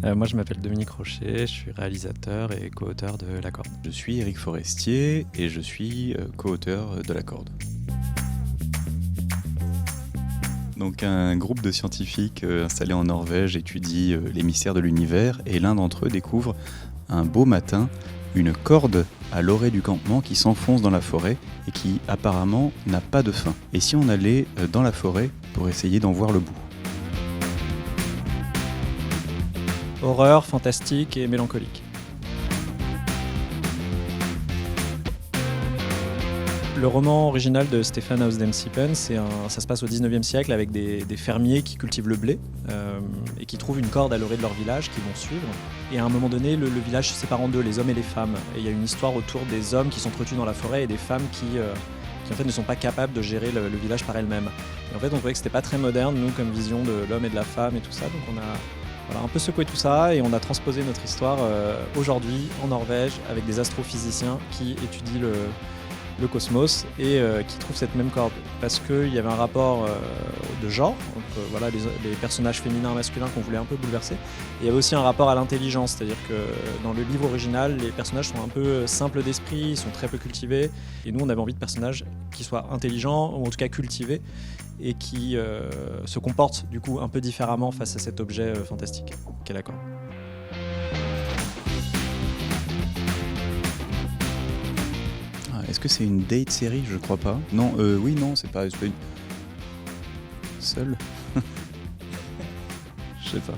Moi, je m'appelle Dominique Rocher, je suis réalisateur et co-auteur de La Corde. Je suis Éric Forestier et je suis co-auteur de La Corde. Donc un groupe de scientifiques installés en Norvège étudie les mystères de l'univers et l'un d'entre eux découvre un beau matin une corde à l'orée du campement qui s'enfonce dans la forêt et qui apparemment n'a pas de fin. Et si on allait dans la forêt pour essayer d'en voir le bout? Horreur, fantastique et mélancolique. Le roman original de Stefan Hausdem-Sippen, ça se passe au 19e siècle avec des fermiers qui cultivent le blé et qui trouvent une corde à l'orée de leur village qu'ils vont suivre. Et à un moment donné, le village se sépare en deux, les hommes et les femmes. Et il y a une histoire autour des hommes qui s'entretuent dans la forêt et des femmes qui en fait ne sont pas capables de gérer le village par elles-mêmes. Et en fait, on trouvait que c'était pas très moderne, nous, comme vision de l'homme et de la femme et tout ça. Donc on a un peu secoué tout ça et on a transposé notre histoire aujourd'hui en Norvège avec des astrophysiciens qui étudient le cosmos et qui trouvent cette même corde parce qu'il y avait un rapport de genre, donc, les personnages féminins et masculins qu'on voulait un peu bouleverser, et il y avait aussi un rapport à l'intelligence, c'est-à-dire que dans le livre original les personnages sont un peu simples d'esprit, ils sont très peu cultivés, et nous on avait envie de personnages qui soient intelligents ou en tout cas cultivés et qui se comportent du coup un peu différemment face à cet objet fantastique qu'est la corde. Est-ce que c'est une date série? Je crois pas. Non, oui, non, c'est pas une... Seul? Je sais pas.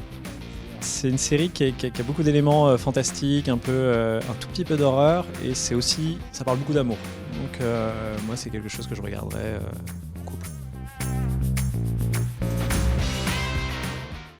C'est une série qui a beaucoup d'éléments fantastiques, un tout petit peu d'horreur, et ça parle beaucoup d'amour. Donc moi c'est quelque chose que je regarderais